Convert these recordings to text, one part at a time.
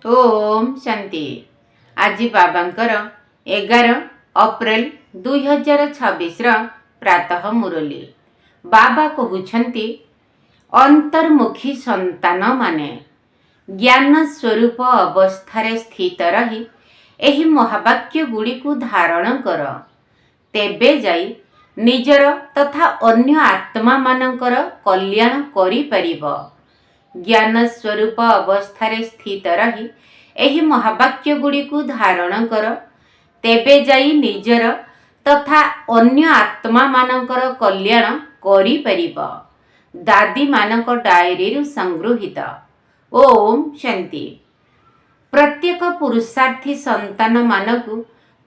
ओम शांति। आज बाबांकर 11 अप्रैल 2026 प्रातः मुरली। बाबा कहउछंती अंतर्मुखी संतान माने ज्ञान स्वरूप अवस्थारे स्थित रही एही महावाक्य गुड़ी को धारण कर, तेबे जाई निजर तथा अन्य आत्मा मानकर कल्याण करि परिबो। ज्ञान स्वरूप अवस्थारे स्थित रही एही महावाक्य गुड़ी को धारण कर, तेबे जाई निजर तथा अन्य आत्मा मानकर कल्याण करि परिबो। दादी मानक डायरी रु संगृहित। ओम शांति। प्रत्येक पुरुषार्थी संतान मानकु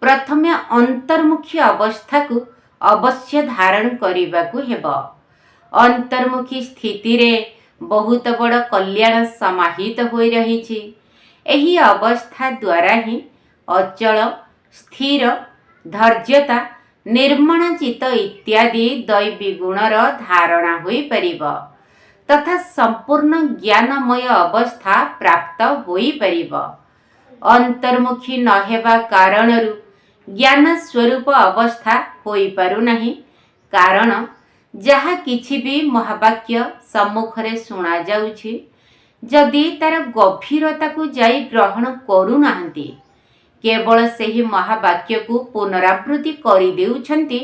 प्रथमे अंतर्मुखी अवस्था को अवश्य धारण करिबाकु हेबो। अंतर्मुखी स्थिति रे बहुत बड़ कल्याण समाहित होई रहिछि। एही अवस्था द्वारा ही अचल, स्थिर, धैर्यता, निर्मणचित इत्यादि दैवी गुणर धारणा होई परिबो तथा संपूर्ण ज्ञानमय अवस्था प्राप्त होई परिबो। अंतर्मुखी न हेबा कारणरु ज्ञान स्वरूप अवस्था होई पारु नाही, कारण जहा किछि भी महावाक्य सम्मुखरे सुना जाउछि, जदि तार गभीरता को जाई ग्रहण करू नाहंती, केवल सेही महावाक्य को पुनरावृत्ति करि देउछंती,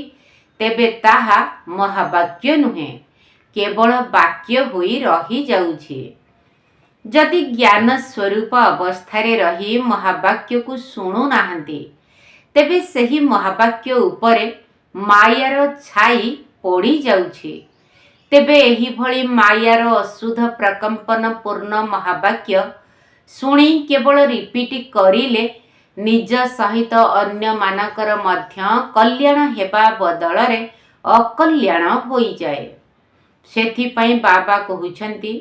तेबे ताहा महावाक्य नुहे, केवल वाक्य होई रही जाउछि। जदि ज्ञान स्वरूप अवस्थारे रही महावाक्य को सुनु नाहंती, तेबे सेही महावाक्य उपरे मायार छाई पड़ी जाउछि। तेबे एही भली मायार अशुद्ध प्रकंपन पूर्ण महावाक्य सुनी केवल रिपीट करिले निज सहित अन्य मानकर मध्य कल्याण हेबा बदलरे अकल्याण होई जाए। सेथिपाई बाबा कहउछंती,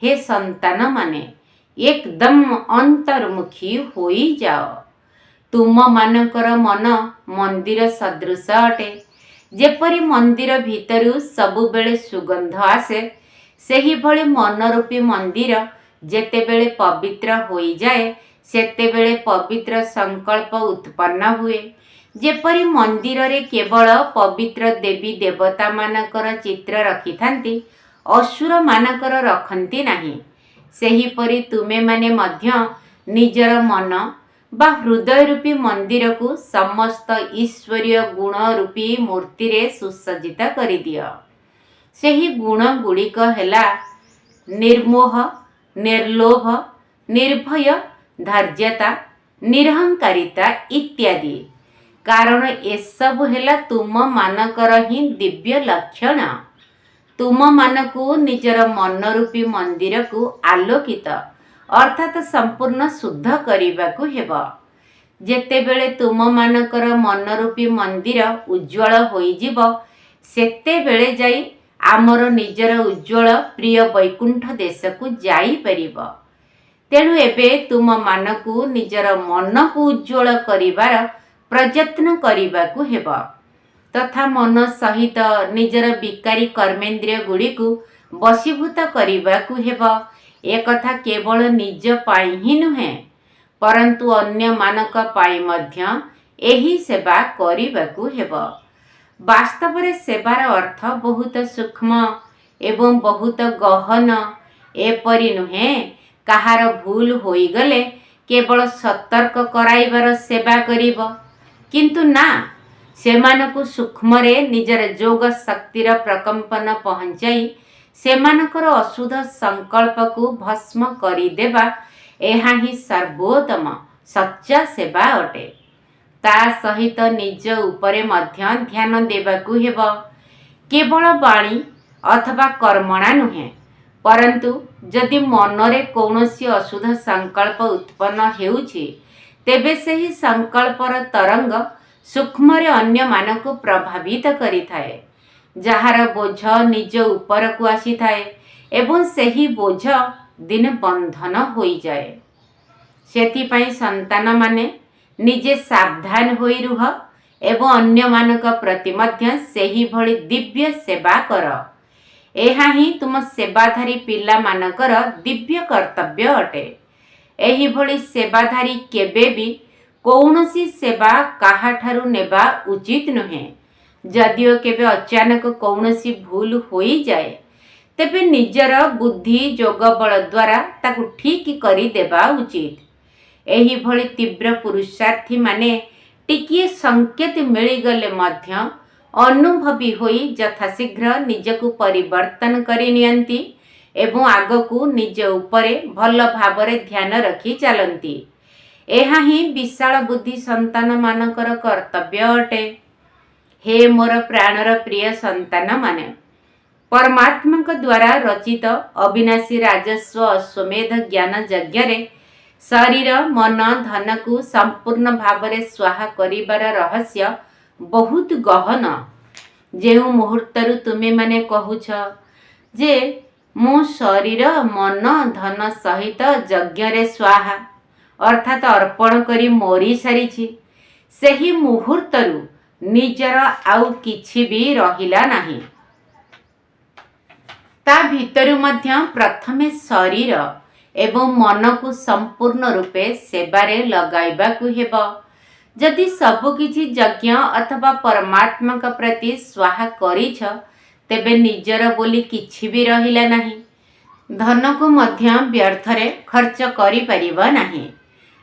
हे संतान माने एकदम अंतर्मुखी होई जाओ। तुम मानकर मन मंदिर सदृश अटे। जेपरि मंदिर भितरु सबु बेले सुगंध आसे, सेही भली मनरूपी मंदिर जेतेबेले पवित्र होई जाए, सेतेबेले पवित्र संकल्प उत्पन्न हुए। जेपरि मंदिर रे केवल पवित्र देवी देवता मानकर चित्र रखिथांती, असुर मानकर रखंती नाही, सेही परि तुमे माने मध्य निजर मन बा हृदय रूपी मंदिर को समस्त ईश्वरीय गुण रूपी मूर्ति रे सुसज्जित करि दियो। सेही गुण गुड़िक हेला निर्मोह, निर्लोभ, निर्भय, धैर्यता, निरहंकारिता इत्यादि। कारण ए सब हेला तुम मानकर ही दिव्य लक्षण। तुम मानकु निजर मन रूपी मंदिर को आलोकित अर्थात संपूर्ण शुद्ध करिबाकु हेबो। जेतेबेले तुम मानकर मन रूपी मंदिर उज्ज्वल होई जिवो, सेतेबेले जाई आमर निजर उज्ज्वल प्रिय वैकुंठ देश को जाई परिबो। तेणु एबे तुम मानकु निजर मन को उज्ज्वल करिवार प्रयत्न करिबाकु हेबो तथा मन सहित निजर विकारी कर्मेंद्रिय गुड़ी को वशीभूत करिबाकु हेबो। एक कथा केवल निज पाई ही नुहे, परंतु अन्य मानक पाई मध्य एही सेवा करिबाकु हेबो। वास्तव रे सेवार अर्थ बहुत सूक्ष्म एवं बहुत गहन। एपरि नुहे कहार भूल होई गले केवल सतर्क कराइबार सेवा करिबो, किंतु ना, सेमानकु सूक्ष्म रे निजर जोग शक्तिर प्रकंपन पहुंचाई सेमानकर अशुद्ध संकल्प को भस्म करि देबा, एहा ही सर्वोत्तम सच्चा सेवा अटे। ता सहित निज उपरे मध्य ध्यान देबाकु हेबो। केवल वाणी अथवा कर्मणा नुहे, परंतु जदि मनरे कौनसी अशुद्ध संकल्प उत्पन्न हेउछि, तेबे सेही संकल्पर तरंग सूक्ष्म रे अन्य मानकु प्रभावित करिथाए, जहार बोझ निज ऊपर को आसी थाए एवं सेही बोझ दिन बंधन होई जाए। सेथिपाई संतान माने निजे सावधान होई रुह एवं अन्य मानक प्रति मध्य सेही भली दिव्य सेवा कर। एहा ही तुम सेवाधारी पिला मानकर दिव्य कर्तव्य अटे। एहिभଳି सेवाधारी केबे भी कौनसी सेवा काहाठारु नेबा उचित नुहे। जदिओ केबे अचानक कौनसी भूल होई जाए तेबे निजर बुद्धि जोग बल द्वारा ताकु ठीक करी देबा उचित। एहिभଳି तीव्र पुरुषार्थी माने टिकिए संकेत मिलीगले मध्य अनुभवी होई यथाशीघ्र निजकु परिवर्तन करी नियंती एवं आगकू निज उपरे भल भावरे ध्यान रखी चलती। एहा ही विशाल बुद्धि संतान मानकर कर्तव्य अटे। हे मोर प्राणर प्रिय संतान माने, परमात्मा द्वारा रचित अविनाशी राजस्व अश्वमेध ज्ञान यज्ञ शरीर मन धन को संपूर्ण भावरे स्वाहा करिबार रहस्य बहुत गहन। जेउ मुहूर्तरु तुमे माने कहूछ जे मो शरीर मन धन सहित यज्ञ स्वाहा अर्थात अर्पण करी मरी सारी, सही मुहूर्तरु निजर आउ किछि भी रहिला नाही। ता भितरु मध्य प्रथमे शरीर एवं मन को संपूर्ण रूपे सेवारे लगाइबाकु हेब। जदि सबु किछि यज्ञ अथवा परमात्मा का प्रति स्वाहा करिछ तेबे निजर बोली किछि भी रहिला नाही। धन को मध्य व्यर्थरे खर्च करि परिबा नाही।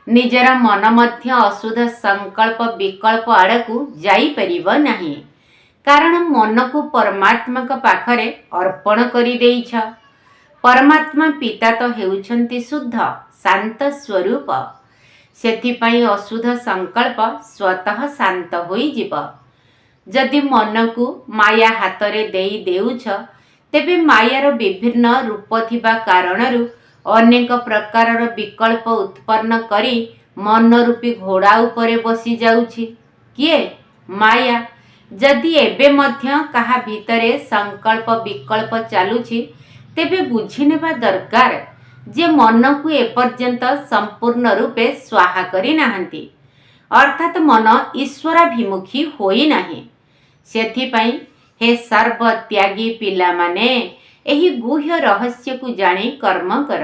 निजर मन मध्य अशुद्ध संकल्प विकल्प आड़कू जाई परिबा नाही, कारण मन को परमात्मा का पाखरे अर्पण करि देइछ। परमात्मा पिता तो हेउछन्ति शुद्ध शांत स्वरूप, सेथिपाई अशुद्ध संकल्प स्वतः शांत होई जिव। जदि मन को माया हातरे देई देउछ तेबे मायार विभिन्न रूप थिबा कारणरू अनेक प्रकारर विकल्प उत्पन्न करी मन रूपी घोड़ा उपरे बसी जाउछि किए माया। जदि एबे मध्य कहा भितरे संकल्प विकल्प चालुछि तेबे बुझी नेबा दरकार जे मन को एपर्यंत संपूर्ण रूपे स्वाहा करी नाहंती, अर्थात मन ईश्वराभिमुखी होई नाही। सेथिपाई हे सर्वत्यागी पिला माने एही गुह्य रहस्य को जानी कर्म कर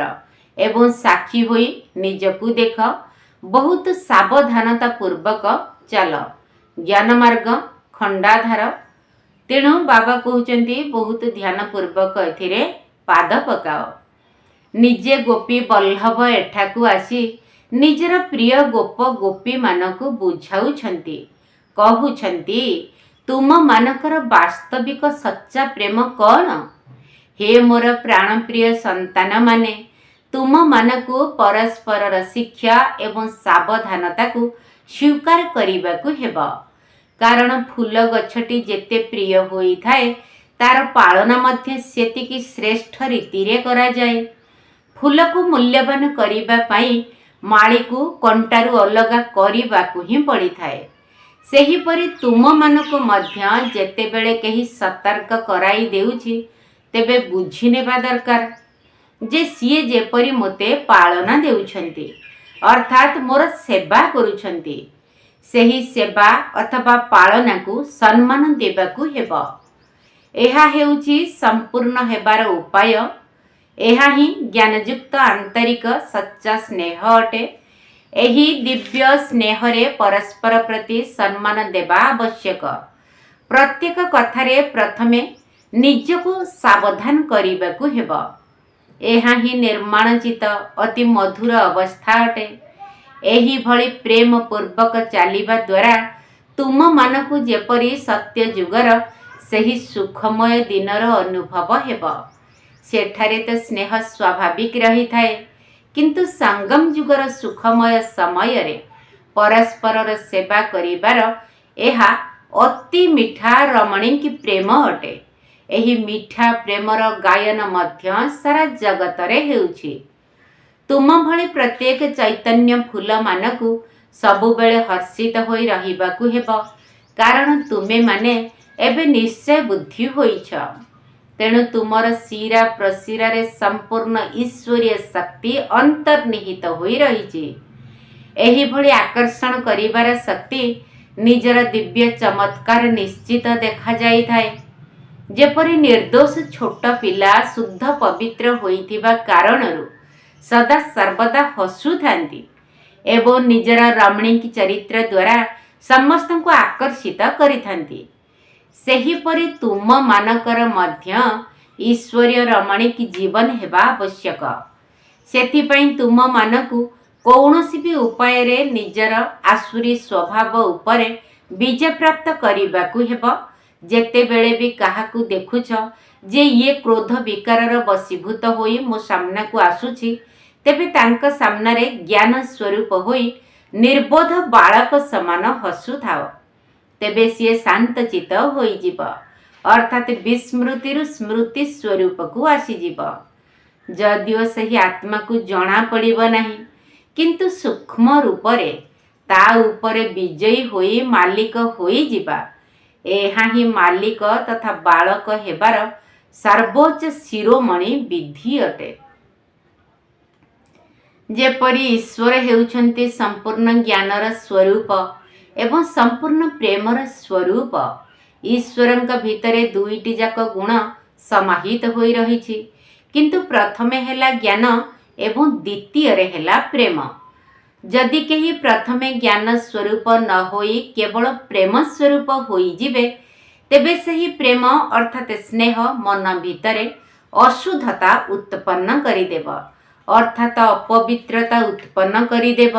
एवं साक्षी होई निजकू देख। बहुत सावधानता पूर्वक चल, ज्ञान मार्ग खंडाधार। तेणु बाबा कहउचंती बहुत ध्यान पूर्वक एथिरे पाद पकाओ। निजे गोपी बल्लभ एठाकू आसी निजर प्रिय गोप गोपी मानकू बुझाउछंती, कहउछंती तुम मानकर वास्तविक सच्चा प्रेम कौन। हे मोर प्राण प्रिय संतान माने, तुम मानकू परस्पर शिक्षा एवं सावधानता को स्वीकार करिबाकू हेब। कारण फूल गछटी जेते प्रिय होई थाए तार पालना मध्य सेतिकी श्रेष्ठ रीति रे करा जाए। फूल को मूल्यवान करिबा पाई माली को कंटारू अलगा करिबाकू ही पड़ी थाए। सेहीपरि तुम मानक मध्य जेतेबेले केही सतर्क कराई देउछि तेबे बुझी नेबा दरकार जे सीए जेपरि मोते पालना देउछंती, अर्थात मोर सेवा करुछंती, सेही सेवा अथवा पालना को सम्मान देबाकू हेब। एहा हेउछि संपूर्ण हेबार उपाय। एहा ही ज्ञानयुक्त आंतरिक सच्चा स्नेह अटे। एही दिव्य स्नेहरे परस्पर प्रति सम्मान देबा आवश्यक। प्रत्येक कथारे प्रथमे निजको सावधान करिबाकू हेब। एहा ही निर्माणचित अति मधुर अवस्था अटे। एही भଳି प्रेम पूर्वक चालिबा द्वारा तुम मानकू जेपरि सत्य जुगर सही सुखमय दिनर अनुभव हेब। सेठारे तो स्नेह स्वाभाविक रही थाए, किंतु संगम जुगर सुखमय समय रे परस्पर सेवा करिबार एहा अति मिठा रमणीक प्रेम अटे। एही मिठा प्रेमर गायन मध्य सारा जगत रे हेउछि। तुम भଳି प्रत्येक चैतन्य फूल मानकू सबुबेले हर्षित होई रहिबाकू हेब, कारण तुमे माने एबे निश्चय बुद्धि होइछ। तेणु तुमर शिरा प्रशिरा रे संपूर्ण ईश्वरीय शक्ति अंतर्निहित होई रहिछि। एही भଳି आकर्षण करिबार शक्ति निजर दिव्य चमत्कार निश्चित देखा जाई थाए। जेपरि निर्दोष छोट पिला शुद्ध पवित्र होइथिबा कारणरू ସଦା ସର୍ବଦା ହସୁଥାନ୍ତି ଏବଂ ନିଜର ରମଣୀକ ଚରିତ୍ର ଦ୍ୱାରା ସମସ୍ତଙ୍କୁ ଆକର୍ଷିତ କରିଥାନ୍ତି। ସେହିପରି ତୁମମାନଙ୍କର ମଧ୍ୟ ଈଶ୍ୱରୀୟ ରମଣୀକ ଜୀବନ ହେବା ଆବଶ୍ୟକ। ସେଥିପାଇଁ ତୁମମାନଙ୍କୁ କୌଣସି ବି ଉପାୟରେ ନିଜର ଆସୁରୀ ସ୍ୱଭାବ ଉପରେ ବିଜୟ ପ୍ରାପ୍ତ କରିବାକୁ ହେବ। ଯେତେବେଳେ ବି କାହାକୁ ଦେଖୁଛ ଯେ ଇଏ କ୍ରୋଧ ବିକାରର ବଶୀଭୂତ ହୋଇ ମୋ ସାମ୍ନାକୁ ଆସୁଛି, ତେବେ ତାଙ୍କ ସାମ୍ନାରେ ଜ୍ଞାନ ସ୍ୱରୂପ ହୋଇ ନିର୍ବୋଧ ବାଳକ ସମାନ ହସୁଥାଅ। ତେବେ ସିଏ ଶାନ୍ତଚିତ ହୋଇଯିବ, ଅର୍ଥାତ୍ ବିସ୍ମୃତିରୁ ସ୍ମୃତି ସ୍ୱରୂପକୁ ଆସିଯିବ। ଯଦିଓ ସେହି ଆତ୍ମାକୁ ଜଣାପଡ଼ିବ ନାହିଁ, କିନ୍ତୁ ସୂକ୍ଷ୍ମ ରୂପରେ ତା ଉପରେ ବିଜୟୀ ହୋଇ ମାଲିକ ହୋଇଯିବା, ଏହା ହିଁ ମାଲିକ ତଥା ବାଳକ ହେବାର ସର୍ବୋଚ୍ଚ ଶିରୋମଣି ବିଧି ଅଟେ। ଯେପରି ଈଶ୍ୱର ହେଉଛନ୍ତି ସମ୍ପୂର୍ଣ୍ଣ ଜ୍ଞାନର ସ୍ୱରୂପ ଏବଂ ସମ୍ପୂର୍ଣ୍ଣ ପ୍ରେମର ସ୍ୱରୂପ, ଈଶ୍ୱରଙ୍କ ଭିତରେ ଦୁଇଟି ଯାକ ଗୁଣ ସମାହିତ ହୋଇ ରହିଛି। କିନ୍ତୁ ପ୍ରଥମେ ହେଲା ଜ୍ଞାନ ଏବଂ ଦ୍ୱିତୀୟରେ ହେଲା ପ୍ରେମ। ଯଦି କେହି ପ୍ରଥମେ ଜ୍ଞାନ ସ୍ୱରୂପ ନ ହୋଇ କେବଳ ପ୍ରେମ ସ୍ୱରୂପ ହୋଇଯିବେ, ତେବେ ସେହି ପ୍ରେମ ଅର୍ଥାତ୍ ସ୍ନେହ ମନ ଭିତରେ ଅଶୁଦ୍ଧତା ଉତ୍ପନ୍ନ କରିଦେବ, ଅର୍ଥାତ୍ ଅପବିତ୍ରତା ଉତ୍ପନ୍ନ କରିଦେବ।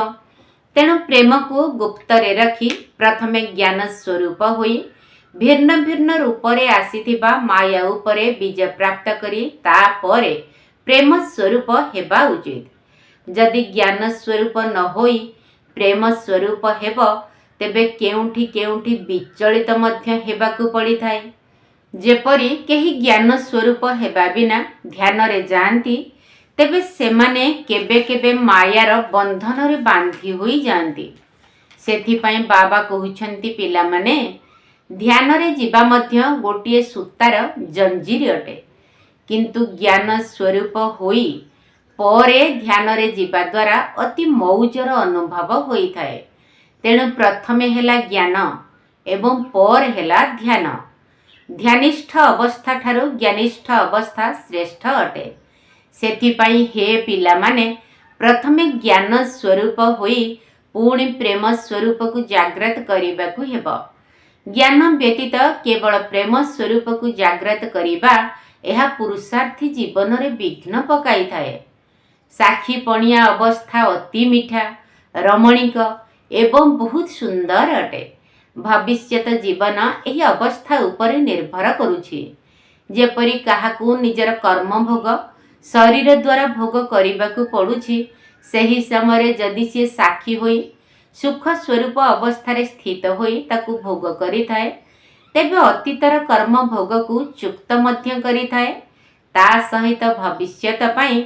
ତେଣୁ ପ୍ରେମକୁ ଗୁପ୍ତରେ ରଖି ପ୍ରଥମେ ଜ୍ଞାନ ସ୍ୱରୂପ ହୋଇ ଭିନ୍ନ ଭିନ୍ନ ରୂପରେ ଆସିଥିବା ମାୟା ଉପରେ ବିଜୟ ପ୍ରାପ୍ତ କରି ତାପରେ ପ୍ରେମ ସ୍ୱରୂପ ହେବା ଉଚିତ। ଯଦି ଜ୍ଞାନ ସ୍ୱରୂପ ନ ହୋଇ ପ୍ରେମ ସ୍ୱରୂପ ହେବ, ତେବେ କେଉଁଠି କେଉଁଠି ବିଚଳିତ ମଧ୍ୟ ହେବାକୁ ପଡ଼ିଥାଏ। ଯେପରି କେହି ଜ୍ଞାନ ସ୍ୱରୂପ ହେବା ବିନା ଧ୍ୟାନରେ ଯାଆନ୍ତି, ତେବେ ସେମାନେ କେବେ କେବେ ମାୟାର ବନ୍ଧନରେ ବାନ୍ଧି ହୋଇଯାଆନ୍ତି। ସେଥିପାଇଁ ବାବା କହୁଛନ୍ତି, ପିଲାମାନେ, ଧ୍ୟାନରେ ଯିବା ମଧ୍ୟ ଗୋଟିଏ ସୂତାର ଜଞ୍ଜିର ଅଟେ। କିନ୍ତୁ ଜ୍ଞାନ ସ୍ୱରୂପ ହୋଇ ପରେ ଧ୍ୟାନରେ ଯିବା ଦ୍ୱାରା ଅତି ମଉଜର ଅନୁଭବ ହୋଇଥାଏ। ତେଣୁ ପ୍ରଥମେ ହେଲା ଜ୍ଞାନ ଏବଂ ପରେ ହେଲା ଧ୍ୟାନ। ଧ୍ୟାନିଷ୍ଠ ଅବସ୍ଥା ଠାରୁ ଜ୍ଞାନିଷ୍ଠ ଅବସ୍ଥା ଶ୍ରେଷ୍ଠ ଅଟେ। ସେଥିପାଇଁ ହେ ପିଲାମାନେ, ପ୍ରଥମେ ଜ୍ଞାନ ସ୍ୱରୂପ ହୋଇ ପୁଣି ପ୍ରେମ ସ୍ୱରୂପକୁ ଜାଗ୍ରତ କରିବାକୁ ହେବ। ଜ୍ଞାନ ବ୍ୟତୀତ କେବଳ ପ୍ରେମ ସ୍ୱରୂପକୁ ଜାଗ୍ରତ କରିବା, ଏହା ପୁରୁଷାର୍ଥୀ ଜୀବନରେ ବିଘ୍ନ ପକାଇଥାଏ। ସାକ୍ଷୀ ପଣିଆ ଅବସ୍ଥା ଅତି ମିଠା, ରମଣୀକ ଏବଂ ବହୁତ ସୁନ୍ଦର ଅଟେ। ଭବିଷ୍ୟତ ଜୀବନ ଏହି ଅବସ୍ଥା ଉପରେ ନିର୍ଭର କରୁଛି। ଯେପରି କାହାକୁ ନିଜର କର୍ମଭୋଗ ଶରୀର ଦ୍ୱାରା ଭୋଗ କରିବାକୁ ପଡ଼ୁଛି, ସେହି ସମୟରେ ଯଦି ସିଏ ସାକ୍ଷୀ ହୋଇ ସୁଖ ସ୍ୱରୂପ ଅବସ୍ଥାରେ ସ୍ଥିତ ହୋଇ ତାକୁ ଭୋଗ କରିଥାଏ, ତେବେ ଅତୀତର କର୍ମ ଭୋଗକୁ ଚୁକ୍ତ ମଧ୍ୟ କରିଥାଏ। ତା ସହିତ ଭବିଷ୍ୟତ ପାଇଁ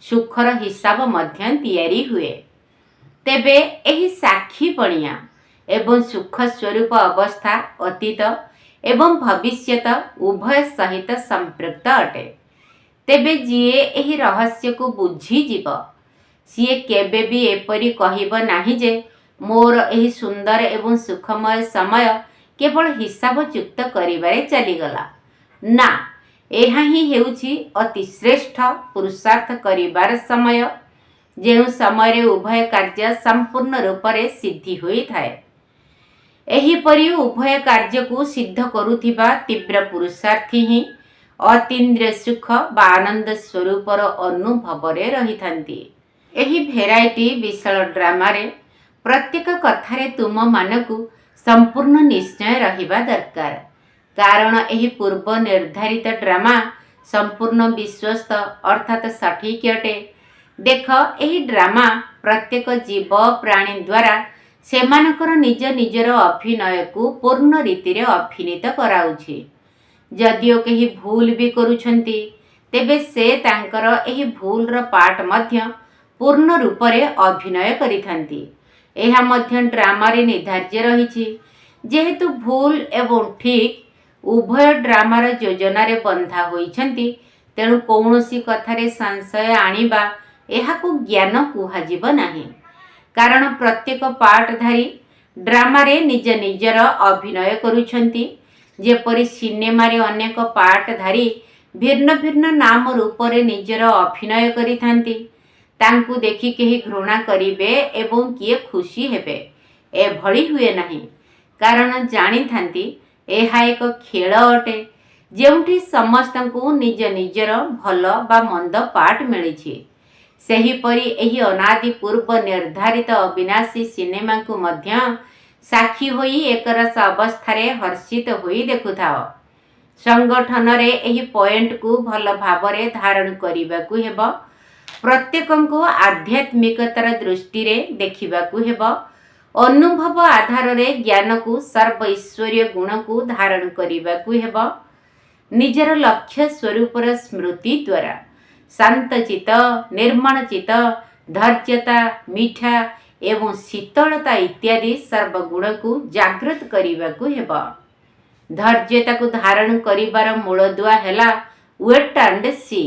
ସୁଖର ହିସାବ ମଧ୍ୟ ତିଆରି ହୁଏ। ତେବେ ଏହି ସାକ୍ଷୀ ପଣିଆ ଏବଂ ସୁଖ ସ୍ୱରୂପ ଅବସ୍ଥା ଅତୀତ ଏବଂ ଭବିଷ୍ୟତ ଉଭୟ ସହିତ ସମ୍ପୃକ୍ତ ଅଟେ। ତେବେ ଯିଏ ଏହି ରହସ୍ୟକୁ ବୁଝିଯିବ, ସିଏ କେବେ ବି ଏପରି କହିବ ନାହିଁ ଯେ ମୋର ଏହି ସୁନ୍ଦର ଏବଂ ସୁଖମୟ ସମୟ କେବଳ ହିସାବ ଚୁକ୍ତ କରିବାରେ ଚାଲିଗଲା। ନା, ଏହା ହିଁ ହେଉଛି ଅତି ଶ୍ରେଷ୍ଠ ପୁରୁଷାର୍ଥ କରିବାର ସମୟ, ଯେଉଁ ସମୟରେ ଉଭୟ କାର୍ଯ୍ୟ ସମ୍ପୂର୍ଣ୍ଣ ରୂପରେ ସିଦ୍ଧି ହୋଇଥାଏ। ଏହିପରି ଉଭୟ କାର୍ଯ୍ୟକୁ ସିଦ୍ଧ କରୁଥିବା ତୀବ୍ର ପୁରୁଷାର୍ଥୀ ହିଁ ଅତୀନ୍ଦ୍ରିୟ ସୁଖ ବା ଆନନ୍ଦ ସ୍ୱରୂପର ଅନୁଭବରେ ରହିଥାନ୍ତି। ଏହି ଭେରାଇଟି ବିଶାଳ ଡ୍ରାମାରେ ପ୍ରତ୍ୟେକ କଥାରେ ତୁମମାନଙ୍କୁ ସମ୍ପୂର୍ଣ୍ଣ ନିଶ୍ଚୟ ରହିବା ଦରକାର, କାରଣ ଏହି ପୂର୍ବ ନିର୍ଦ୍ଧାରିତ ଡ୍ରାମା ସମ୍ପୂର୍ଣ୍ଣ ବିଶ୍ୱସ୍ତ ଅର୍ଥାତ୍ ସଠିକ୍ ଅଟେ। ଦେଖ, ଏହି ଡ୍ରାମା ପ୍ରତ୍ୟେକ ଜୀବ ପ୍ରାଣୀ ଦ୍ୱାରା ସେମାନଙ୍କର ନିଜ ନିଜର ଅଭିନୟକୁ ପୂର୍ଣ୍ଣ ରୀତିରେ ଅଭିନୀତ କରାଉଛି। ଯଦିଓ କେହି ଭୁଲ ବି କରୁଛନ୍ତି, ତେବେ ସେ ତାଙ୍କର ଏହି ଭୁଲର ପାର୍ଟ ମଧ୍ୟ ପୂର୍ଣ୍ଣ ରୂପରେ ଅଭିନୟ କରିଥାନ୍ତି। ଏହା ମଧ୍ୟ ଡ୍ରାମାରେ ନିର୍ଦ୍ଧାର୍ଯ୍ୟ ରହିଛି। ଯେହେତୁ ଭୁଲ ଏବଂ ଠିକ୍ ଉଭୟ ଡ୍ରାମାର ଯୋଜନାରେ ବନ୍ଧା ହୋଇଛନ୍ତି, ତେଣୁ କୌଣସି କଥାରେ ସଂଶୟ ଆଣିବା ଏହାକୁ ଜ୍ଞାନ କୁହାଯିବ ନାହିଁ। କାରଣ ପ୍ରତ୍ୟେକ ପାର୍ଟଧାରୀ ଡ୍ରାମାରେ ନିଜ ନିଜର ଅଭିନୟ କରୁଛନ୍ତି। ଯେପରି ସିନେମାରେ ଅନେକ ପାର୍ଟଧାରୀ ଭିନ୍ନ ଭିନ୍ନ ନାମ ରୂପରେ ନିଜର ଅଭିନୟ କରିଥାନ୍ତି, ତାଙ୍କୁ ଦେଖି କେହି ଘୃଣା କରିବେ ଏବଂ କିଏ ଖୁସି ହେବେ, ଏଭଳି ହୁଏ ନାହିଁ। କାରଣ ଜାଣିଥାନ୍ତି ଏହା ଏକ ଖେଳ ଅଟେ, ଯେଉଁଠି ସମସ୍ତଙ୍କୁ ନିଜ ନିଜର ଭଲ ବା ମନ୍ଦ ପାର୍ଟ ମିଳିଛି। ସେହିପରି ଏହି ଅନାଦି ପୂର୍ବ ନିର୍ଦ୍ଧାରିତ ଅବିନାଶୀ ସିନେମାକୁ ମଧ୍ୟ ସାକ୍ଷୀ ହୋଇ ଏକରସ ଅବସ୍ଥାରେ ହର୍ଷିତ ହୋଇ ଦେଖୁଥାଅ। ସଂଗଠନରେ ଏହି ପଏଣ୍ଟକୁ ଭଲ ଭାବରେ ଧାରଣ କରିବାକୁ ହେବ। ପ୍ରତ୍ୟେକଙ୍କୁ ଆଧ୍ୟାତ୍ମିକତାର ଦୃଷ୍ଟିରେ ଦେଖିବାକୁ ହେବ। ଅନୁଭବ ଆଧାରରେ ଜ୍ଞାନକୁ ସର୍ବ ଈଶ୍ୱରୀୟ ଗୁଣକୁ ଧାରଣ କରିବାକୁ ହେବ। ନିଜର ଲକ୍ଷ୍ୟ ସ୍ୱରୂପର ସ୍ମୃତି ଦ୍ୱାରା ଶାନ୍ତଚିତ, ନିର୍ମଳଚିତ, ଧୈର୍ଯ୍ୟତା, ମିଠା ଏବଂ ଶୀତଳତା ଇତ୍ୟାଦି ସର୍ବଗୁଣକୁ ଜାଗ୍ରତ କରିବାକୁ ହେବ। ଧୈର୍ଯ୍ୟତାକୁ ଧାରଣ କରିବାର ମୂଳଦୁଆ ହେଲା ୱେଟ୍ ଆଣ୍ଡ ସି।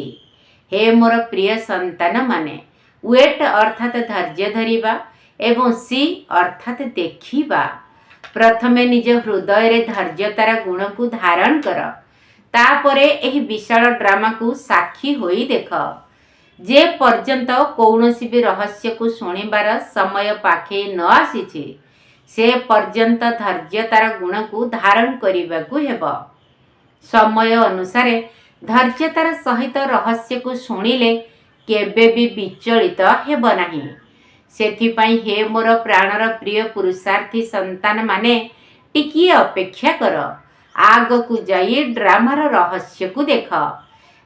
ହେ ମୋର ପ୍ରିୟ ସନ୍ତାନମାନେ, ୱେଟ୍ ଅର୍ଥାତ୍ ଧୈର୍ଯ୍ୟ ଧରିବା ଏବଂ ସି ଅର୍ଥାତ୍ ଦେଖିବା। ପ୍ରଥମେ ନିଜ ହୃଦୟରେ ଧୈର୍ଯ୍ୟତାର ଗୁଣକୁ ଧାରଣ କର। ତାପରେ ଏହି ବିଶାଳ ଡ୍ରାମାକୁ ସାକ୍ଷୀ ହୋଇ ଦେଖ। ଯେ ପର୍ଯ୍ୟନ୍ତ କୌଣସି ବି ରହସ୍ୟକୁ ଶୁଣିବାର ସମୟ ପାଖେଇ ନ ଆସିଛି, ସେ ପର୍ଯ୍ୟନ୍ତ ଧୈର୍ଯ୍ୟତାର ଗୁଣକୁ ଧାରଣ କରିବାକୁ ହେବ। ସମୟ ଅନୁସାରେ ଧୈର୍ଯ୍ୟତାର ସହିତ ରହସ୍ୟକୁ ଶୁଣିଲେ କେବେ ବି ବିଚଳିତ ହେବ ନାହିଁ। ସେଥିପାଇଁ ହେ ମୋର ପ୍ରାଣର ପ୍ରିୟ ପୁରୁଷାର୍ଥୀ ସନ୍ତାନମାନେ, ଟିକିଏ ଅପେକ୍ଷା କର। ଆଗକୁ ଯାଇ ଡ୍ରାମାର ରହସ୍ୟକୁ ଦେଖ।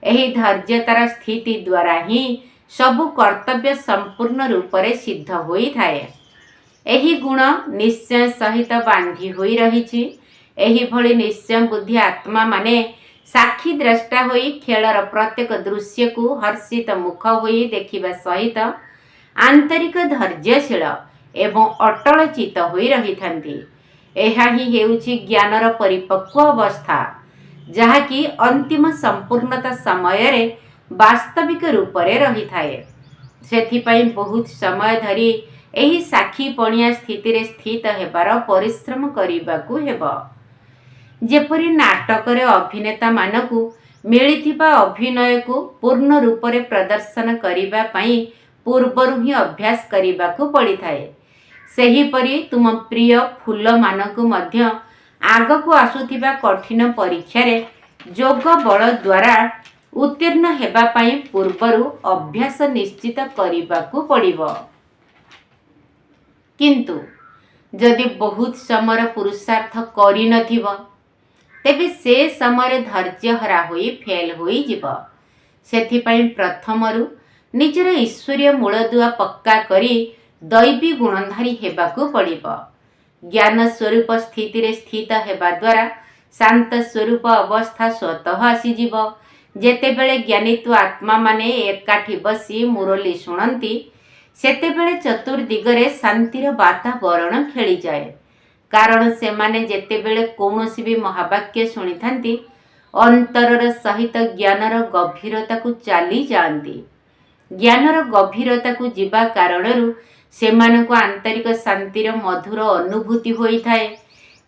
ଏହି ଧୈର୍ଯ୍ୟତାର ସ୍ଥିତି ଦ୍ୱାରା ହିଁ ସବୁ କର୍ତ୍ତବ୍ୟ ସମ୍ପୂର୍ଣ୍ଣ ରୂପରେ ସିଦ୍ଧ ହୋଇଥାଏ। ଏହି ଗୁଣ ନିଶ୍ଚୟ ସହିତ ବାନ୍ଧି ହୋଇ ରହିଛି। ଏହିଭଳି ନିଶ୍ଚୟ ବୁଦ୍ଧି ଆତ୍ମାମାନେ ସାକ୍ଷୀ ଦ୍ରଷ୍ଟା ହୋଇ ଖେଳର ପ୍ରତ୍ୟେକ ଦୃଶ୍ୟକୁ ହର୍ଷିତ ମୁଖ ହୋଇ ଦେଖିବା ସହିତ ଆନ୍ତରିକ ଧୈର୍ଯ୍ୟଶୀଳ ଏବଂ ଅଟଳ ଚିତ୍ତ ହୋଇ ରହିଥାନ୍ତି। ଏହା ହିଁ ହେଉଛି ଜ୍ଞାନର ପରିପକ୍ୱ ଅବସ୍ଥା, ଯାହାକି ଅନ୍ତିମ ସମ୍ପୂର୍ଣ୍ଣତା ସମୟରେ ବାସ୍ତବିକ ରୂପରେ ରହିଥାଏ। ସେଥିପାଇଁ ବହୁତ ସମୟ ଧରି ଏହି ସାକ୍ଷୀପଣିଆ ସ୍ଥିତିରେ ସ୍ଥିତ ହେବାର ପରିଶ୍ରମ କରିବାକୁ ହେବ। ଯେପରି ନାଟକରେ ଅଭିନେତାମାନଙ୍କୁ ମିଳିଥିବା ଅଭିନୟକୁ ପୂର୍ଣ୍ଣ ରୂପରେ ପ୍ରଦର୍ଶନ କରିବା ପାଇଁ ପୂର୍ବରୁ ହିଁ ଅଭ୍ୟାସ କରିବାକୁ ପଡ଼ିଥାଏ, ସେହିପରି ତୁମ ପ୍ରିୟ ଫୁଲମାନଙ୍କୁ ମଧ୍ୟ ଆଗକୁ ଆସୁଥିବା କଠିନ ପରୀକ୍ଷାରେ ଯୋଗ ବଳ ଦ୍ୱାରା ଉତ୍ତୀର୍ଣ୍ଣ ହେବା ପାଇଁ ପୂର୍ବରୁ ଅଭ୍ୟାସ ନିଶ୍ଚିତ କରିବାକୁ ପଡ଼ିବ। କିନ୍ତୁ ଯଦି ବହୁତ ସମୟର ପୁରୁଷାର୍ଥ କରିନଥିବ, ତେବେ ସେ ସମୟରେ ଧୈର୍ଯ୍ୟହରା ହୋଇ ଫେଲ୍ ହୋଇଯିବ। ସେଥିପାଇଁ ପ୍ରଥମରୁ ନିଜର ଈଶ୍ୱରୀୟ ମୂଳଦୁଆ ପକ୍କା କରି ଦୈବୀ ଗୁଣଧାରୀ ହେବାକୁ ପଡ଼ିବ। ଜ୍ଞାନ ସ୍ୱରୂପ ସ୍ଥିତିରେ ସ୍ଥିତ ହେବା ଦ୍ୱାରା ଶାନ୍ତ ସ୍ୱରୂପ ଅବସ୍ଥା ସ୍ୱତଃ ଆସିଯିବ। ଯେତେବେଳେ ଜ୍ଞାନୀତ୍ୱ ଆତ୍ମାମାନେ ଏକାଠି ବସି ମୁରଲୀ ଶୁଣନ୍ତି, ସେତେବେଳେ ଚତୁର୍ଦିଗରେ ଶାନ୍ତିର ବାତାବରଣ ଖେଳିଯାଏ। କାରଣ ସେମାନେ ଯେତେବେଳେ କୌଣସି ବି ମହାବାକ୍ୟ ଶୁଣିଥାନ୍ତି, ଅନ୍ତରର ସହିତ ଜ୍ଞାନର ଗଭୀରତାକୁ ଚାଲି ଯାଆନ୍ତି। ଜ୍ଞାନର ଗଭୀରତାକୁ ଯିବା କାରଣରୁ ସେମାନଙ୍କୁ ଆନ୍ତରିକ ଶାନ୍ତିର ମଧୁର ଅନୁଭୂତି ହୋଇଥାଏ।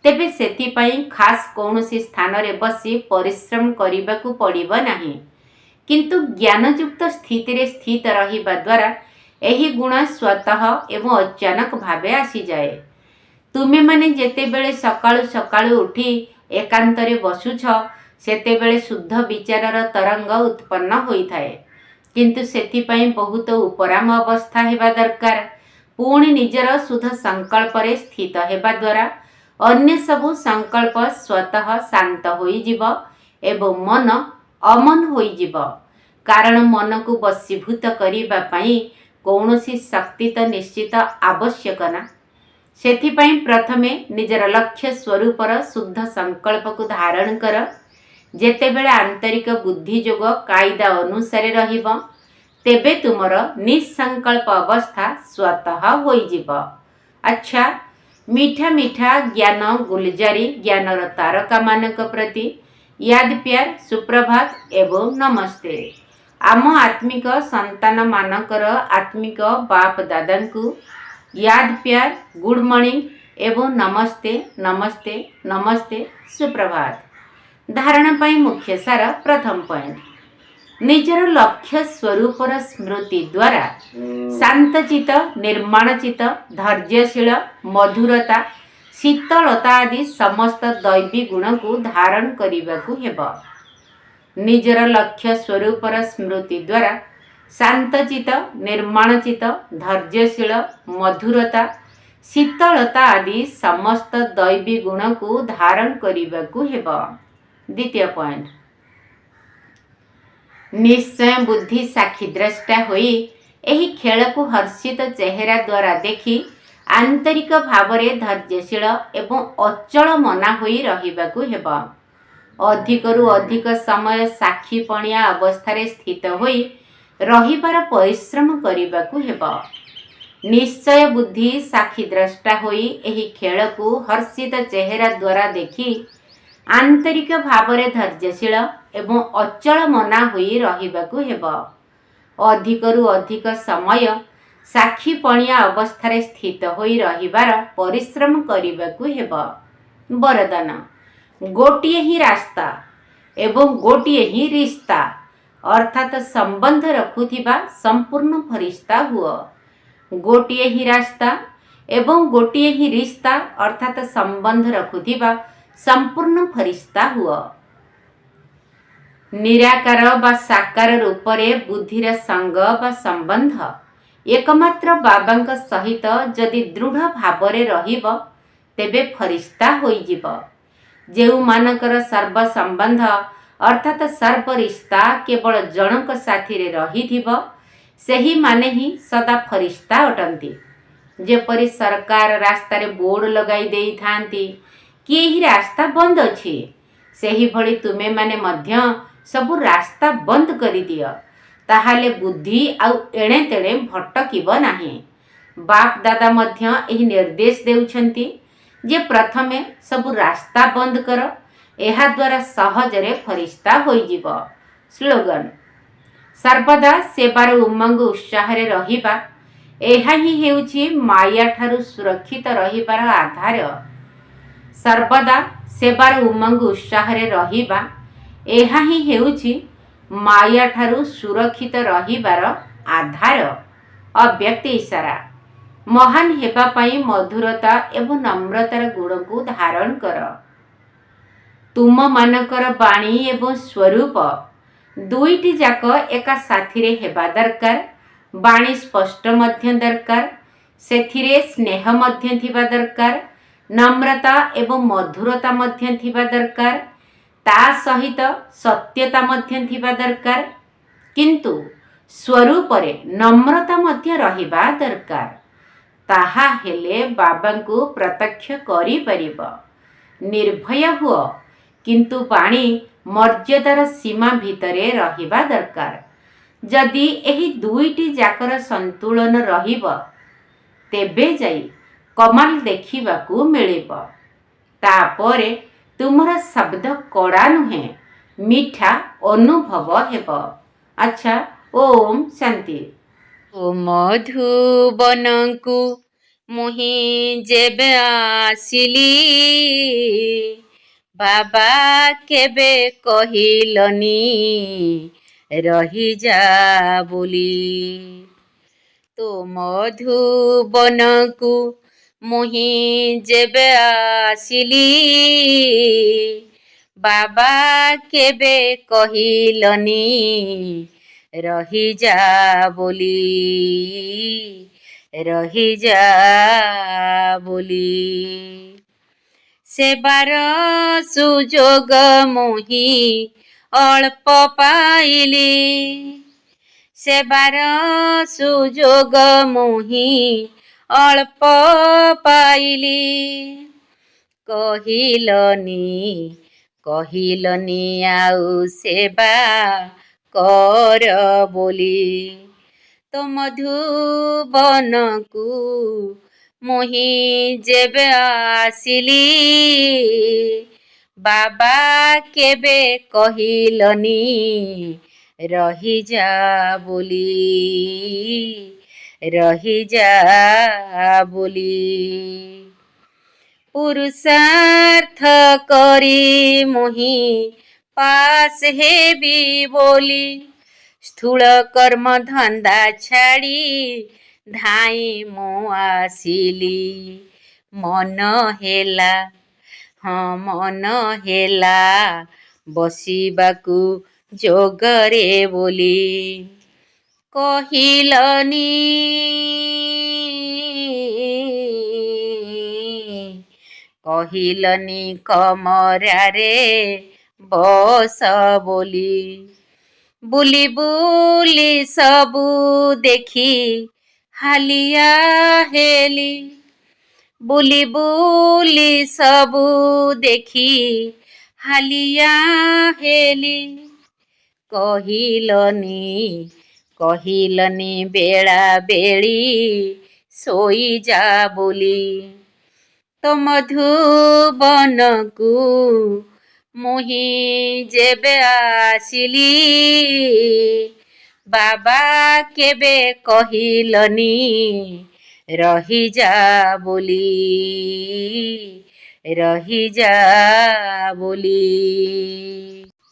ତେବେ ସେଥିପାଇଁ ଖାସ୍ କୌଣସି ସ୍ଥାନରେ ବସି ପରିଶ୍ରମ କରିବାକୁ ପଡ଼ିବ ନାହିଁ। କିନ୍ତୁ ଜ୍ଞାନଯୁକ୍ତ ସ୍ଥିତିରେ ସ୍ଥିତ ରହିବା ଦ୍ୱାରା ଏହି ଗୁଣ ସ୍ୱତଃ ଏବଂ ଅଚାନକ ଭାବେ ଆସିଯାଏ। ତୁମେମାନେ ଯେତେବେଳେ ସକାଳୁ ସକାଳୁ ଉଠି ଏକାନ୍ତରେ ବସୁଛ, ସେତେବେଳେ ଶୁଦ୍ଧ ବିଚାରର ତରଙ୍ଗ ଉତ୍ପନ୍ନ ହୋଇଥାଏ। କିନ୍ତୁ ସେଥିପାଇଁ ବହୁତ ଉପରାମ ଅବସ୍ଥା ହେବା ଦରକାର। ପୁଣି ନିଜର ଶୁଦ୍ଧ ସଂକଳ୍ପରେ ସ୍ଥିତ ହେବା ଦ୍ୱାରା ଅନ୍ୟ ସବୁ ସଂକଳ୍ପ ସ୍ୱତଃ ଶାନ୍ତ ହୋଇଯିବ ଏବଂ ମନ ଅମନ ହୋଇଯିବ। କାରଣ ମନକୁ ବଶୀଭୂତ କରିବା ପାଇଁ କୌଣସି ଶକ୍ତି ତ ନିଶ୍ଚିତ ଆବଶ୍ୟକ ନା। ସେଥିପାଇଁ ପ୍ରଥମେ ନିଜର ଲକ୍ଷ୍ୟ ସ୍ୱରୂପର ଶୁଦ୍ଧ ସଂକଳ୍ପକୁ ଧାରଣ କର। ଯେତେବେଳେ ଆନ୍ତରିକ ବୁଦ୍ଧି ଯୋଗ କାଇଦା ଅନୁସାରେ ରହିବ, ତେବେ ତୁମର ନିଃସଂକଳ୍ପ ଅବସ୍ଥା ସ୍ୱତଃ ହୋଇଯିବ। ଆଚ୍ଛା, ମିଠା ମିଠା ଜ୍ଞାନ ଗୁଲଜାରୀ ଜ୍ଞାନର ତାରକାମାନଙ୍କ ପ୍ରତି ୟାଦ ପ୍ୟାର, ସୁପ୍ରଭାତ ଏବଂ ନମସ୍ତେ। ଆମ ଆତ୍ମିକ ସନ୍ତାନମାନଙ୍କର ଆତ୍ମିକ ବାପ ଦାଦାଙ୍କୁ ୟାଦ ପ୍ୟାର, ଗୁଡ୍ ମର୍ଣ୍ଣିଂ ଏବଂ ନମସ୍ତେ ନମସ୍ତେ ନମସ୍ତେ ସୁପ୍ରଭାତ। ଧାରଣା ପାଇଁ ମୁଖ୍ୟ ସାର। ପ୍ରଥମ ପଏଣ୍ଟ, ନିଜର ଲକ୍ଷ୍ୟ ସ୍ୱରୂପର ସ୍ମୃତି ଦ୍ୱାରା ଶାନ୍ତଚିତ, ନିର୍ମାଣଚିତ, ଧୈର୍ଯ୍ୟଶୀଳ, ମଧୁରତା, ଶୀତଳତା ଆଦି ସମସ୍ତ ଦୈବୀ ଗୁଣକୁ ଧାରଣ କରିବାକୁ ହେବ। ନିଜର ଲକ୍ଷ୍ୟ ସ୍ୱରୂପର ସ୍ମୃତି ଦ୍ୱାରା ଶାନ୍ତଚିତ, ନିର୍ମାଣଚିତ, ଧୈର୍ଯ୍ୟଶୀଳ, ମଧୁରତା, ଶୀତଳତା ଆଦି ସମସ୍ତ ଦୈବୀ ଗୁଣକୁ ଧାରଣ କରିବାକୁ ହେବ। ଦ୍ୱିତୀୟ ପଏଣ୍ଟ, ନିଶ୍ଚୟ ବୁଦ୍ଧି ସାକ୍ଷୀଦ୍ରଷ୍ଟା ହୋଇ ଏହି ଖେଳକୁ ହର୍ଷିତ ଚେହେରା ଦ୍ୱାରା ଦେଖି ଆନ୍ତରିକ ଭାବରେ ଧୈର୍ଯ୍ୟଶୀଳ ଏବଂ ଅଚଳ ମନା ହୋଇ ରହିବାକୁ ହେବ। ଅଧିକରୁ ଅଧିକ ସମୟ ସାକ୍ଷୀପଣିଆ ଅବସ୍ଥାରେ ସ୍ଥିତ ହୋଇ ରହିବାର ପରିଶ୍ରମ କରିବାକୁ ହେବ। ନିଶ୍ଚୟ ବୁଦ୍ଧି ସାକ୍ଷୀଦ୍ରଷ୍ଟା ହୋଇ ଏହି ଖେଳକୁ ହର୍ଷିତ ଚେହେରା ଦ୍ୱାରା ଦେଖି ଆନ୍ତରିକ ଭାବରେ ଧୈର୍ଯ୍ୟଶୀଳ ଏବଂ ଅଚଳ ମନା ହୋଇ ରହିବାକୁ ହେବ। ଅଧିକରୁ ଅଧିକ ସମୟ ସାକ୍ଷୀପଣିଆ ଅବସ୍ଥାରେ ସ୍ଥିତ ହୋଇ ରହିବାର ପରିଶ୍ରମ କରିବାକୁ ହେବ। ବରଦାନ, ଗୋଟିଏ ହିଁ ରାସ୍ତା ଏବଂ ଗୋଟିଏ ହିଁ ରିସ୍ତା ଅର୍ଥାତ୍ ସମ୍ବନ୍ଧ ରଖୁଥିବା ସମ୍ପୂର୍ଣ୍ଣ ଫରିସ୍ତା ହୁଅ। ଗୋଟିଏ ହିଁ ରାସ୍ତା ଏବଂ ଗୋଟିଏ ହିଁ ରିସ୍ତା ଅର୍ଥାତ୍ ସମ୍ବନ୍ଧ ରଖୁଥିବା ସମ୍ପୂର୍ଣ୍ଣ ଫରିସ୍ତା ହୁଅ। ନିରାକାର ବା ସାକାର ରୂପରେ ବୁଦ୍ଧିର ସଙ୍ଗ ବା ସମ୍ବନ୍ଧ ଏକମାତ୍ର ବାବାଙ୍କ ସହିତ ଯଦି ଦୃଢ଼ ଭାବରେ ରହିବ ତେବେ ଫରିସ୍ତା ହୋଇଯିବ। ଯେଉଁମାନଙ୍କର ସର୍ବ ସମ୍ବନ୍ଧ ଅର୍ଥାତ୍ ସର୍ବରିସ୍ତା କେବଳ ଜଣଙ୍କ ସାଥିରେ ରହିଥିବ ସେହିମାନେ ହିଁ ସଦା ଫରିସ୍ତା ଅଟନ୍ତି। ଯେପରି ସରକାର ରାସ୍ତାରେ ବୋର୍ଡ଼ ଲଗାଇ ଦେଇଥାନ୍ତି କି ଏହି ରାସ୍ତା ବନ୍ଦ ଅଛି, ସେହିଭଳି ତୁମେମାନେ ମଧ୍ୟ ସବୁ ରାସ୍ତା ବନ୍ଦ କରିଦିଅ, ତାହେଲେ ବୁଦ୍ଧି ଆଉ ଏଣେ ତେଣେ ଭଟକିବ ନାହିଁ। ବାପ ଦାଦା ମଧ୍ୟ ଏହି ନିର୍ଦ୍ଦେଶ ଦେଉଛନ୍ତି ଯେ ପ୍ରଥମେ ସବୁ ରାସ୍ତା ବନ୍ଦ କର, ଏହାଦ୍ୱାରା ସହଜରେ ଫରିସ୍ତା ହୋଇଯିବ। ସ୍ଲୋଗାନ, ସର୍ବଦା ସେବାର ଉମଙ୍ଗ ଉତ୍ସାହରେ ରହିବା, ଏହା ହିଁ ହେଉଛି ମାୟାଠାରୁ ସୁରକ୍ଷିତ ରହିବାର ଆଧାର। ସର୍ବଦା ସେବାର ଉମଙ୍ଗ ଉତ୍ସାହରେ ରହିବା, ଏହା ହିଁ ହେଉଛି ମାୟାଠାରୁ ସୁରକ୍ଷିତ ରହିବାର ଆଧାର। ଅବ୍ୟକ୍ତ ଇଶାରା, ମହାନ ହେବା ପାଇଁ ମଧୁରତା ଏବଂ ନମ୍ରତାର ଗୁଣକୁ ଧାରଣ କର। ତୁମମାନଙ୍କର ବାଣୀ ଏବଂ ସ୍ୱରୂପ ଦୁଇଟି ଯାକ ଏକା ସାଥିରେ ହେବା ଦରକାର। ବାଣୀ ସ୍ପଷ୍ଟ ମଧ୍ୟ ଦରକାର, ସେଥିରେ ସ୍ନେହ ମଧ୍ୟ ଥିବା ଦରକାର, ନମ୍ରତା ଏବଂ ମଧୁରତା ମଧ୍ୟ ଥିବା ଦରକାର, ତା ସହିତ ସତ୍ୟତା ମଧ୍ୟ ଥିବା ଦରକାର। କିନ୍ତୁ ସ୍ୱରୂପରେ ନମ୍ରତା ମଧ୍ୟ ରହିବା ଦରକାର। ତାହା ହେଲେ ବାବାଙ୍କୁ ପ୍ରତ୍ୟକ୍ଷ କରିପାରିବ। ନିର୍ଭୟ ହୁଅ, କିନ୍ତୁ ବାଣୀ ମର୍ଯ୍ୟାଦାର ସୀମା ଭିତରେ ରହିବା ଦରକାର। ଯଦି ଏହି ଦୁଇଟି ଯାକର ସନ୍ତୁଳନ ରହିବ ତେବେ ଯାଇ କମାଲ ଦେଖିବାକୁ ମିଳିବ। ତାପରେ ତୁମର ଶବ୍ଦ କଡ଼ା ନୁହେଁ, ମିଠା ଅନୁଭବ ହେବ। ଆଚ୍ଛା, ଓମ୍ ଶାନ୍ତି। ଓ ମଧୁବନକୁ ମୁହିଁ ଯେବେ ଆସିଲି, ବାବା କେବେ କହିଲନି ରହିଯା ବୋଲି। ତୋ ମଧୁବନକୁ ମୁହିଁ ଯେବେ ଆସିଲି, ବାବା କେବେ କହିଲନି ରହିଯା ବୋଲି, ରହିଯା ବୋଲି। ସେବାର ସୁଯୋଗ ମୁହିଁ ଅଳ୍ପ ପାଇଲି, ସେବାର ସୁଯୋଗ ମୁହିଁ ଅଳ୍ପ ପାଇଲି। କହିଲନି ଆଉ ସେବା କର ବୋଲି। ତୋ ମଧୁବନକୁ ମୁହିଁ ଯେବେ ଆସିଲି, ବାବା କେବେ କହିଲନି ରହିଯା ବୋଲି, ରହିଯା ବୋଲି। ପୁରୁଷାର୍ଥ କରି ମୁହିଁ ପାସ୍ ହେବି ବୋଲି, ସ୍ଥୂଳ କର୍ମ ଧନ୍ଦା ଛାଡ଼ି ଧାଇଁ ମୁଁ ଆସିଲି। ମନ ହେଲା, ହଁ ମନ ହେଲା ବସିବାକୁ ଯୋଗରେ ବୋଲି। କହିଲନି କହିଲନି କମରାରେ ବସ ବୋଲି। ବୁଲି ବୁଲି ସବୁ ଦେଖି ହାଲିଆ ହେଲି। ବୁଲି ବୁଲି ସବୁ ଦେଖି ହାଲିଆ ହେଲି। କହିଲନି ବେଳା ବେଳି ଶୋଇଯା ବୋଲି। ତ ମଧୁବନକୁ ମୁହିଁ ଯେବେ ଆସିଲି, ବାବା କେବେ କହିଲନି ରହିଯା ବୋଲି, ରହିଯା ବୋଲି।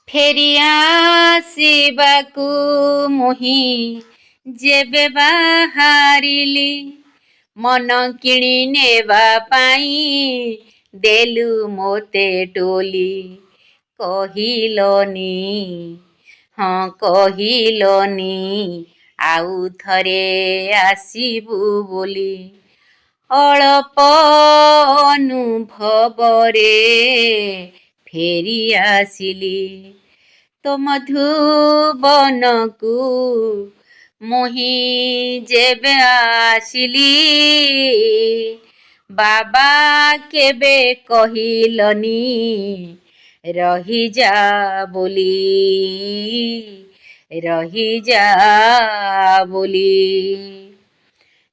ଫେରି ଆସିବାକୁ ମୁହିଁ ଯେବେ ବାହାରିଲି, ମନ କିଣି ନେବା ପାଇଁ ଦେଲୁ ମୋତେ ଟୋଲି। କହିଲନି, ହଁ କହିଲନି ଆଉ ଥରେ ଆସିବୁ ବୋଲି। ଅଳପ ଅନୁଭବରେ ଫେରି ଆସିଲି। ତ ମଧୁବନକୁ ମୁହିଁ ଯେବେ ଆସିଲି, ବାବା କେବେ କହିଲନି ରହିଯା ବୋଲି, ରହିଯା ବୋଲି।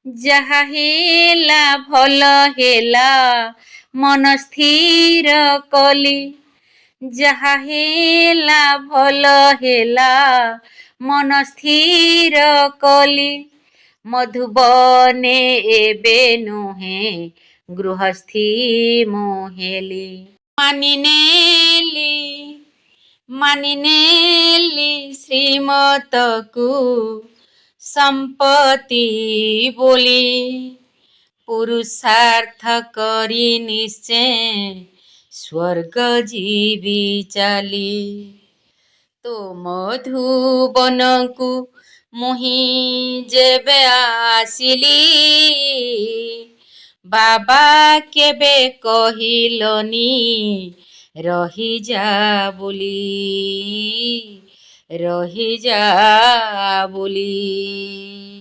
ଯାହା ହେଲା ଭଲ ହେଲା ମନ ସ୍ଥିର କଲି। ଯାହା ହେଲା ଭଲ ହେଲା ମନ ସ୍ଥିର କଲି। ମଧୁବନେ ଏବେ ନୁହେଁ ଗୃହସ୍ଥୀ ମୁଁ ହେଲି। ମାନିନେଲି ଶ୍ରୀମତକୁ ସମ୍ପତ୍ତି ବୋଲି। ପୁରୁଷାର୍ଥ କରି ନିଶ୍ଚୟ ସ୍ୱର୍ଗ ଯିବି ଚାଲି। ତୋ ମଧୁବନକୁ ମୁହିଁ ଯେବେ ଆସିଲି, ବାବା କେବେ କହିଲନି ରହିଯା ବୋଲି, ରହିଯା ବୋଲି।